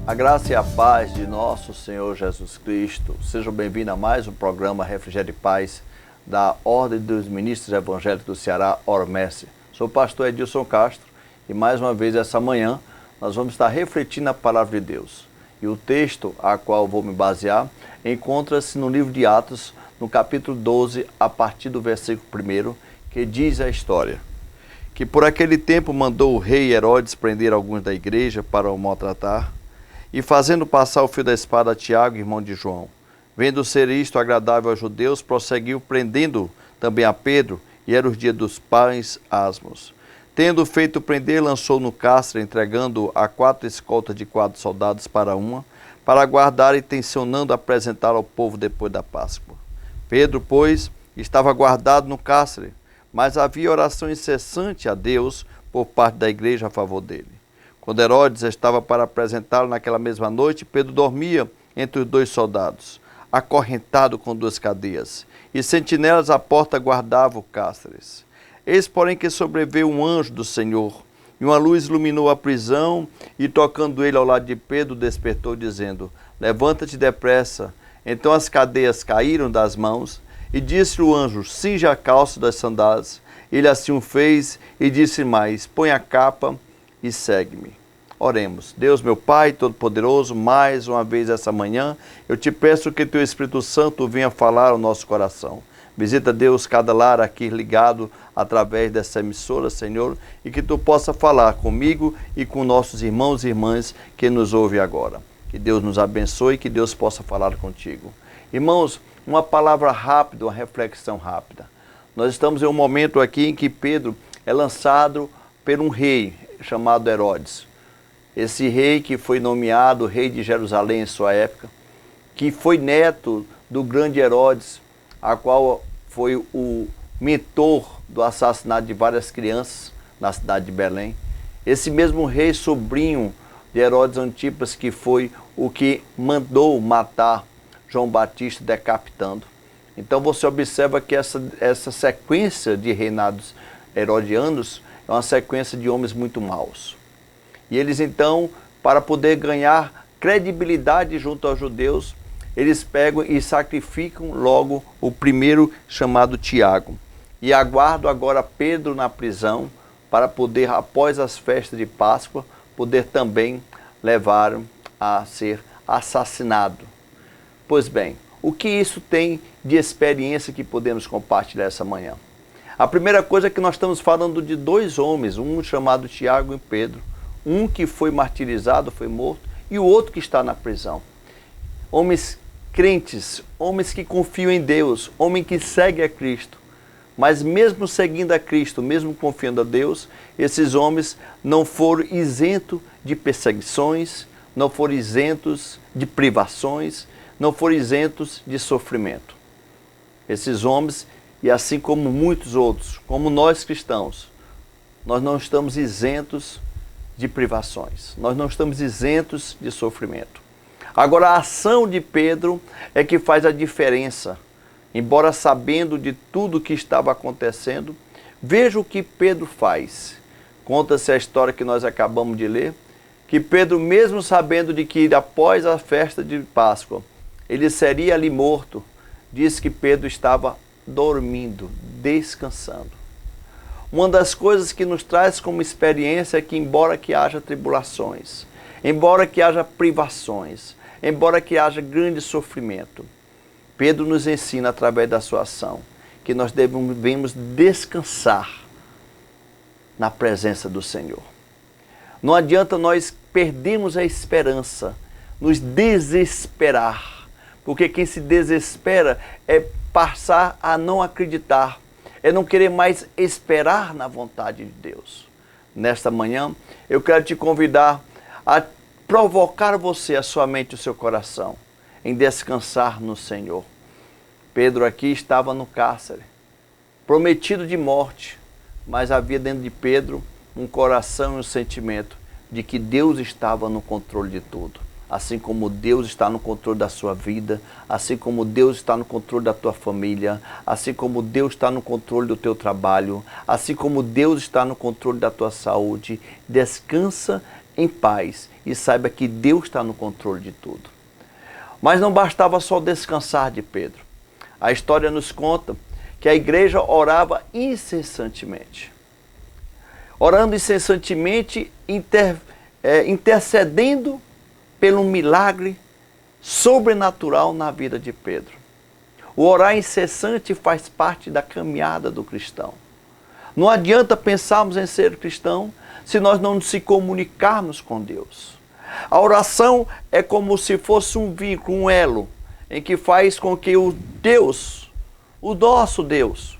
A graça e a paz de nosso Senhor Jesus Cristo. Sejam bem-vindos a mais um programa Refrigério e Paz da Ordem dos Ministros Evangélicos do Ceará, ORMES. Sou o pastor Edilson Castro e mais uma vez essa manhã nós vamos estar refletindo a palavra de Deus. E o texto a qual vou me basear encontra-se no livro de Atos, no capítulo 12, a partir do versículo 1, que diz a história. Que por aquele tempo mandou o rei Herodes prender alguns da igreja para o maltratar, e fazendo passar o fio da espada a Tiago, irmão de João. Vendo ser isto agradável aos judeus, prosseguiu prendendo também a Pedro, e era os dias dos pães asmos. Tendo feito prender, lançou no cárcere, entregando a 4 escoltas de 4 soldados para uma, para guardar e tencionando apresentá-lo ao povo depois da Páscoa. Pedro, pois, estava guardado no cárcere, mas havia oração incessante a Deus por parte da igreja a favor dele. Quando Herodes estava para apresentá-lo naquela mesma noite, Pedro dormia entre os 2 soldados, acorrentado com 2 cadeias, e sentinelas à porta guardavam o cárcere. Eis, porém, que sobreveio um anjo do Senhor, e uma luz iluminou a prisão, e tocando ele ao lado de Pedro, despertou, dizendo: levanta-te depressa. Então as cadeias caíram das mãos, e disse o anjo: cinja a calça das sandálias. Ele assim o fez, e disse mais: põe a capa e segue-me. Oremos. Deus, meu Pai Todo-Poderoso, mais uma vez essa manhã, eu te peço que teu Espírito Santo venha falar ao nosso coração. Visita, Deus, cada lar aqui ligado através dessa emissora, Senhor, e que tu possa falar comigo e com nossos irmãos e irmãs que nos ouvem agora. Que Deus nos abençoe e que Deus possa falar contigo. Irmãos, uma palavra rápida, uma reflexão rápida. Nós estamos em um momento aqui em que Pedro é lançado por um rei chamado Herodes. Esse rei que foi nomeado rei de Jerusalém em sua época, que foi neto do grande Herodes, a qual foi o mentor do assassinato de várias crianças na cidade de Belém. Esse mesmo rei, sobrinho de Herodes Antipas, que foi o que mandou matar João Batista decapitando. Então você observa que essa sequência de reinados herodianos é uma sequência de homens muito maus. E eles então, para poder ganhar credibilidade junto aos judeus, eles pegam e sacrificam logo o primeiro, chamado Tiago. E aguardam agora Pedro na prisão para poder, após as festas de Páscoa, poder também levar a ser assassinado. Pois bem, o que isso tem de experiência que podemos compartilhar essa manhã? A primeira coisa é que nós estamos falando de 2 homens, um chamado Tiago e Pedro. Um que foi martirizado, foi morto, e o outro que está na prisão. Homens crentes, homens que confiam em Deus, homens que seguem a Cristo. Mas mesmo seguindo a Cristo, mesmo confiando a Deus, esses homens não foram isentos de perseguições, não foram isentos de privações, não foram isentos de sofrimento. Esses homens, e assim como muitos outros, como nós cristãos, nós não estamos isentos de privações. Nós não estamos isentos de sofrimento. Agora, a ação de Pedro é que faz a diferença. Embora sabendo de tudo o que estava acontecendo, veja o que Pedro faz. Conta-se a história que nós acabamos de ler, que Pedro, mesmo sabendo de que após a festa de Páscoa, ele seria ali morto, diz que Pedro estava dormindo, descansando. Uma das coisas que nos traz como experiência é que, embora que haja tribulações, embora que haja privações, embora que haja grande sofrimento, Pedro nos ensina através da sua ação que nós devemos descansar na presença do Senhor. Não adianta nós perdermos a esperança, nos desesperar, porque quem se desespera é passar a não acreditar, é não querer mais esperar na vontade de Deus. Nesta manhã, eu quero te convidar a provocar você, a sua mente e o seu coração, em descansar no Senhor. Pedro aqui estava no cárcere, prometido de morte, mas havia dentro de Pedro um coração e um sentimento de que Deus estava no controle de tudo. Assim como Deus está no controle da sua vida, assim como Deus está no controle da tua família, assim como Deus está no controle do teu trabalho, assim como Deus está no controle da tua saúde. Descansa em paz e saiba que Deus está no controle de tudo. Mas não bastava só descansar de Pedro. A história nos conta que a igreja orava incessantemente. Orando incessantemente, intercedendo pelo milagre sobrenatural na vida de Pedro. O orar incessante faz parte da caminhada do cristão. Não adianta pensarmos em ser cristão se nós não nos comunicarmos com Deus. A oração é como se fosse um vínculo, um elo, em que faz com que o Deus, o nosso Deus,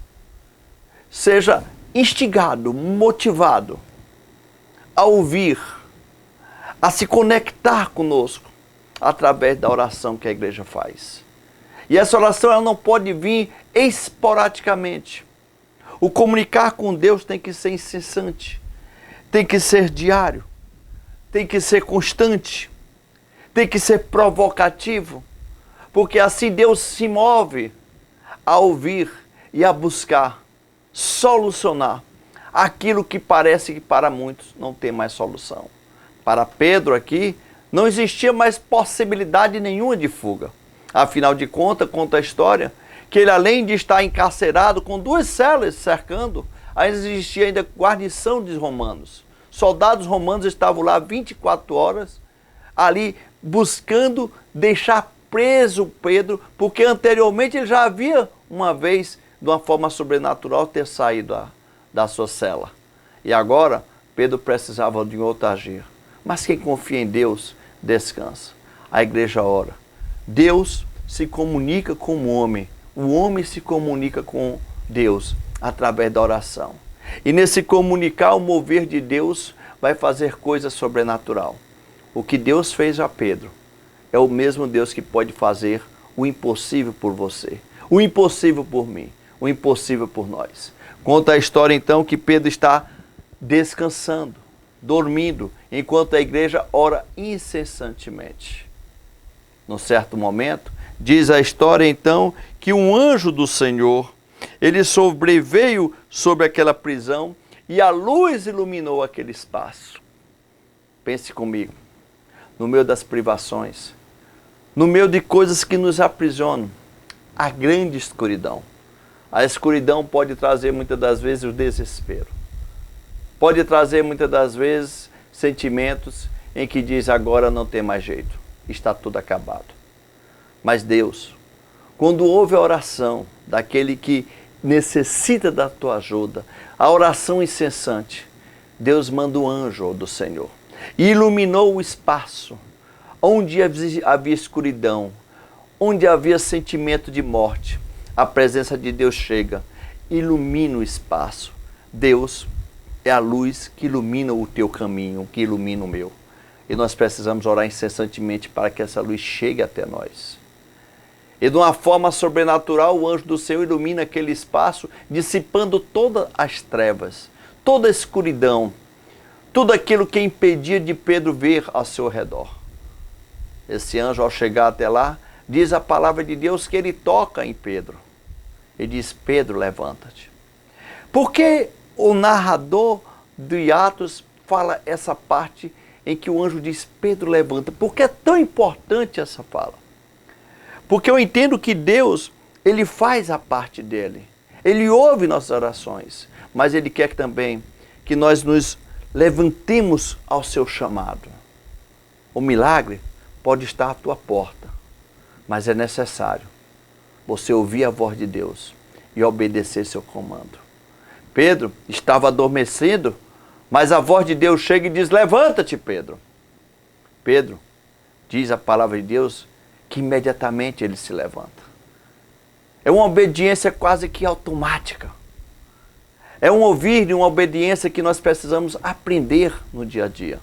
seja instigado, motivado a ouvir, a se conectar conosco através da oração que a igreja faz. E essa oração ela não pode vir esporadicamente. O comunicar com Deus tem que ser incessante, tem que ser diário, tem que ser constante, tem que ser provocativo, porque assim Deus se move a ouvir e a buscar solucionar aquilo que parece que para muitos não tem mais solução. Para Pedro aqui, não existia mais possibilidade nenhuma de fuga. Afinal de contas, conta a história, que ele além de estar encarcerado com 2 celas cercando, ainda existia ainda guarnição de romanos. Soldados romanos estavam lá 24 horas, ali buscando deixar preso Pedro, porque anteriormente ele já havia uma vez, de uma forma sobrenatural, ter saído da sua cela. E agora, Pedro precisava de outro agir. Mas quem confia em Deus, descansa. A igreja ora. Deus se comunica com o homem se comunica com Deus através da oração. E nesse comunicar, o mover de Deus vai fazer coisa sobrenatural. O que Deus fez a Pedro é o mesmo Deus que pode fazer o impossível por você, o impossível por mim, o impossível por nós. Conta a história então que Pedro está descansando, dormindo, enquanto a igreja ora incessantemente. Num certo momento, diz a história então que um anjo do Senhor, ele sobreveio sobre aquela prisão e a luz iluminou aquele espaço. Pense comigo, no meio das privações, no meio de coisas que nos aprisionam, a grande escuridão. A escuridão pode trazer muitas das vezes o desespero. Pode trazer muitas das vezes sentimentos em que diz agora não tem mais jeito, está tudo acabado. Mas Deus, quando ouve a oração daquele que necessita da tua ajuda, a oração incessante, Deus manda um anjo do Senhor e iluminou o espaço onde havia escuridão, onde havia sentimento de morte. A presença de Deus chega, ilumina o espaço. Deus é a luz que ilumina o teu caminho, que ilumina o meu. E nós precisamos orar incessantemente para que essa luz chegue até nós. E de uma forma sobrenatural, o anjo do Senhor ilumina aquele espaço, dissipando todas as trevas, toda a escuridão, tudo aquilo que impedia de Pedro ver ao seu redor. Esse anjo, ao chegar até lá, diz a palavra de Deus que ele toca em Pedro. Ele diz, Pedro, levanta-te. Por que o narrador de Atos fala essa parte em que o anjo diz, Pedro, levanta? Por que é tão importante essa fala? Porque eu entendo que Deus, ele faz a parte dele. Ele ouve nossas orações, mas ele quer também que nós nos levantemos ao seu chamado. O milagre pode estar à tua porta, mas é necessário você ouvir a voz de Deus e obedecer seu comando. Pedro estava adormecido, mas a voz de Deus chega e diz, levanta-te, Pedro. Pedro, diz a palavra de Deus, que imediatamente ele se levanta. É uma obediência quase que automática. É um ouvir e uma obediência que nós precisamos aprender no dia a dia.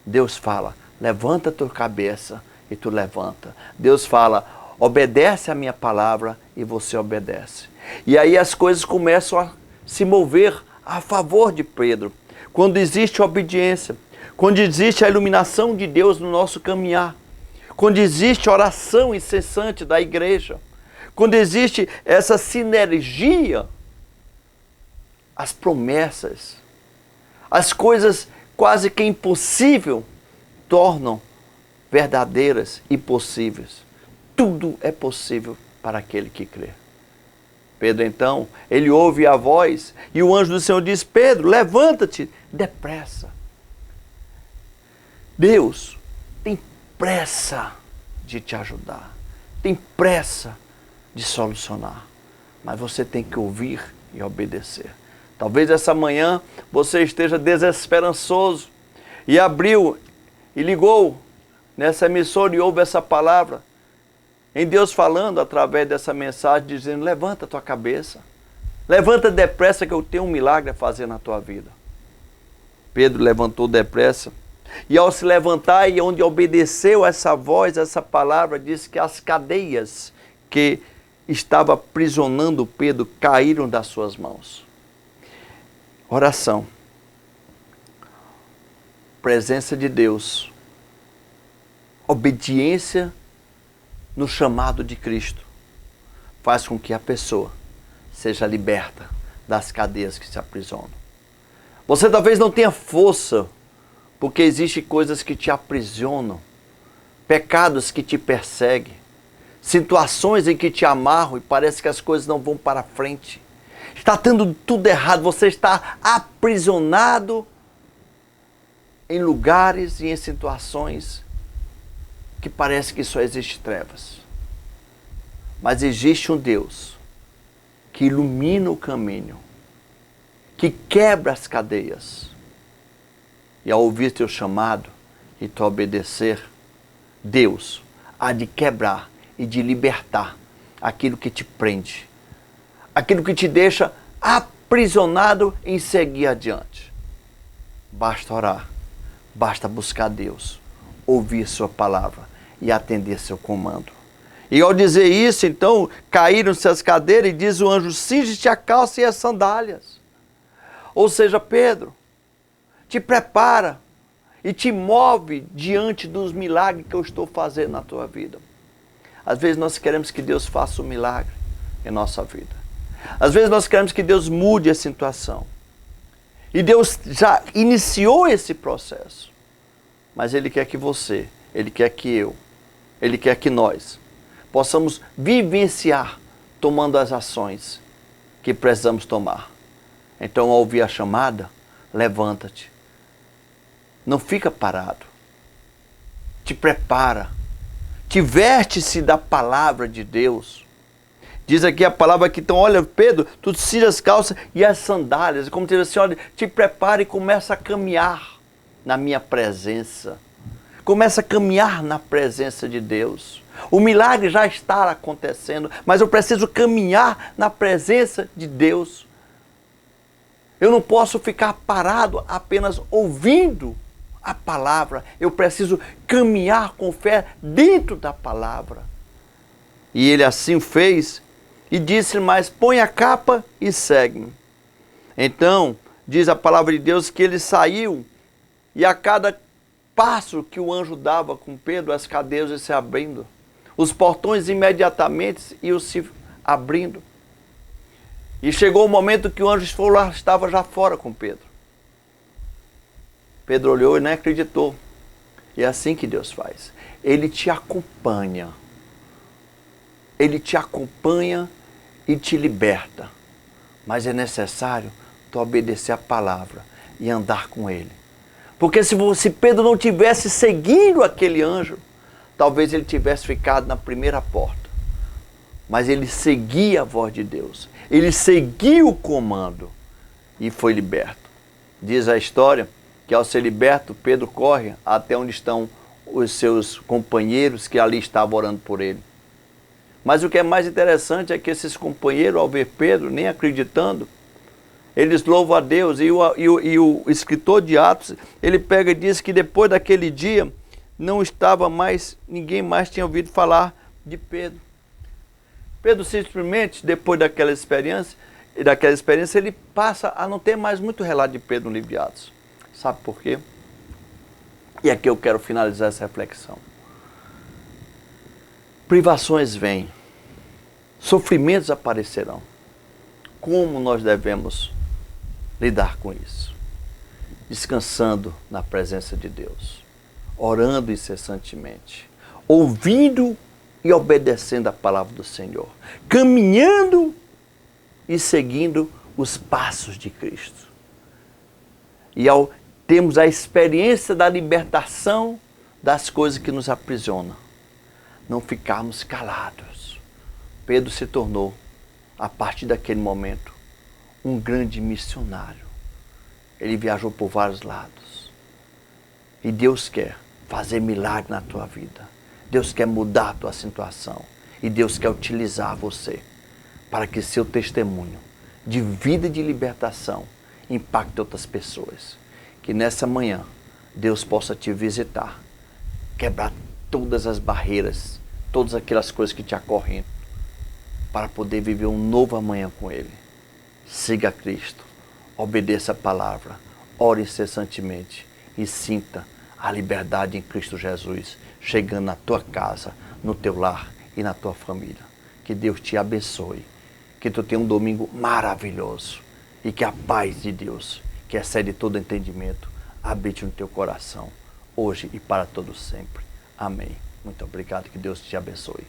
Deus fala, levanta a tua cabeça e tu levanta. Deus fala, obedece a minha palavra e você obedece. E aí as coisas começam a se mover a favor de Pedro. Quando existe obediência, quando existe a iluminação de Deus no nosso caminhar, quando existe oração incessante da igreja, quando existe essa sinergia, as promessas, as coisas quase que impossível, tornam verdadeiras e possíveis. Tudo é possível para aquele que crê. Pedro, então, ele ouve a voz e o anjo do Senhor diz: Pedro, levanta-te depressa. Deus tem pressa de te ajudar, tem pressa de solucionar, mas você tem que ouvir e obedecer. Talvez essa manhã você esteja desesperançoso e abriu e ligou nessa emissora e ouve essa palavra, em Deus falando através dessa mensagem, dizendo: levanta a tua cabeça, levanta depressa que eu tenho um milagre a fazer na tua vida. Pedro levantou depressa, e ao se levantar e onde obedeceu essa voz, essa palavra, diz que as cadeias que estava aprisionando Pedro caíram das suas mãos. Oração, presença de Deus, obediência no chamado de Cristo, faz com que a pessoa seja liberta das cadeias que se aprisionam. Você talvez não tenha força, porque existem coisas que te aprisionam, pecados que te perseguem, situações em que te amarram e parece que as coisas não vão para frente. Está tendo tudo errado, você está aprisionado em lugares e em situações que parece que só existe trevas. Mas existe um Deus que ilumina o caminho, que quebra as cadeias. E ao ouvir teu chamado e tu obedecer, Deus há de quebrar e de libertar aquilo que te prende, aquilo que te deixa aprisionado em seguir adiante. Basta orar, basta buscar Deus, ouvir sua palavra e atender seu comando. E ao dizer isso, então, caíram-se as cadeiras e diz o anjo: cinge-te a calça e as sandálias. Ou seja, Pedro, te prepara e te move diante dos milagres que eu estou fazendo na tua vida. Às vezes nós queremos que Deus faça um milagre em nossa vida. Às vezes nós queremos que Deus mude a situação. E Deus já iniciou esse processo. Mas Ele quer que você, Ele quer que eu, Ele quer que nós possamos vivenciar tomando as ações que precisamos tomar. Então, ao ouvir a chamada, levanta-te. Não fica parado. Te prepara. Te veste-se da palavra de Deus. Diz aqui a palavra que então, olha, Pedro, tu cinge as calças e as sandálias. Como diz assim, olha, te prepara e começa a caminhar na minha presença. Começa a caminhar na presença de Deus. O milagre já está acontecendo, mas eu preciso caminhar na presença de Deus. Eu não posso ficar parado apenas ouvindo a palavra. Eu preciso caminhar com fé dentro da palavra. E ele assim fez e disse mais: põe a capa e segue-me. Então, diz a palavra de Deus que ele saiu e a cada passo que o anjo dava com Pedro, as cadeias iam se abrindo. Os portões imediatamente iam se abrindo. E chegou o momento que o anjo estava já fora com Pedro. Pedro olhou e não acreditou. E é assim que Deus faz. Ele te acompanha. Ele te acompanha e te liberta. Mas é necessário tu obedecer a palavra e andar com Ele. Porque se Pedro não tivesse seguindo aquele anjo, talvez ele tivesse ficado na primeira porta. Mas ele seguia a voz de Deus. Ele seguiu o comando e foi liberto. Diz a história que ao ser liberto, Pedro corre até onde estão os seus companheiros que ali estavam orando por ele. Mas o que é mais interessante é que esses companheiros, ao ver Pedro, nem acreditando, eles louvam a Deus. E o escritor de Atos, ele pega e diz que depois daquele dia, não estava mais, ninguém mais tinha ouvido falar de Pedro. Pedro simplesmente, depois daquela experiência, ele passa a não ter mais muito relato de Pedro no livro de Atos. Sabe por quê? E aqui eu quero finalizar essa reflexão. Privações vêm, sofrimentos aparecerão. Como nós devemos lidar com isso? descansando na presença de Deus, orando incessantemente, ouvindo e obedecendo a palavra do Senhor, caminhando e seguindo os passos de Cristo. E ao termos a experiência da libertação das coisas que nos aprisionam, não ficarmos calados. Pedro se tornou, a partir daquele momento, um grande missionário. Ele viajou por vários lados. E Deus quer fazer milagre na tua vida. Deus quer mudar a tua situação. E Deus quer utilizar você para que seu testemunho de vida e de libertação impacte outras pessoas. Que nessa manhã Deus possa te visitar, quebrar todas as barreiras, todas aquelas coisas que te acorrentam, para poder viver um novo amanhã com Ele. Siga Cristo, obedeça a palavra, ore incessantemente e sinta a liberdade em Cristo Jesus chegando na tua casa, no teu lar e na tua família. Que Deus te abençoe, que tu tenha um domingo maravilhoso e que a paz de Deus, que excede todo entendimento, habite no teu coração, hoje e para todo sempre. Amém. Muito obrigado, que Deus te abençoe.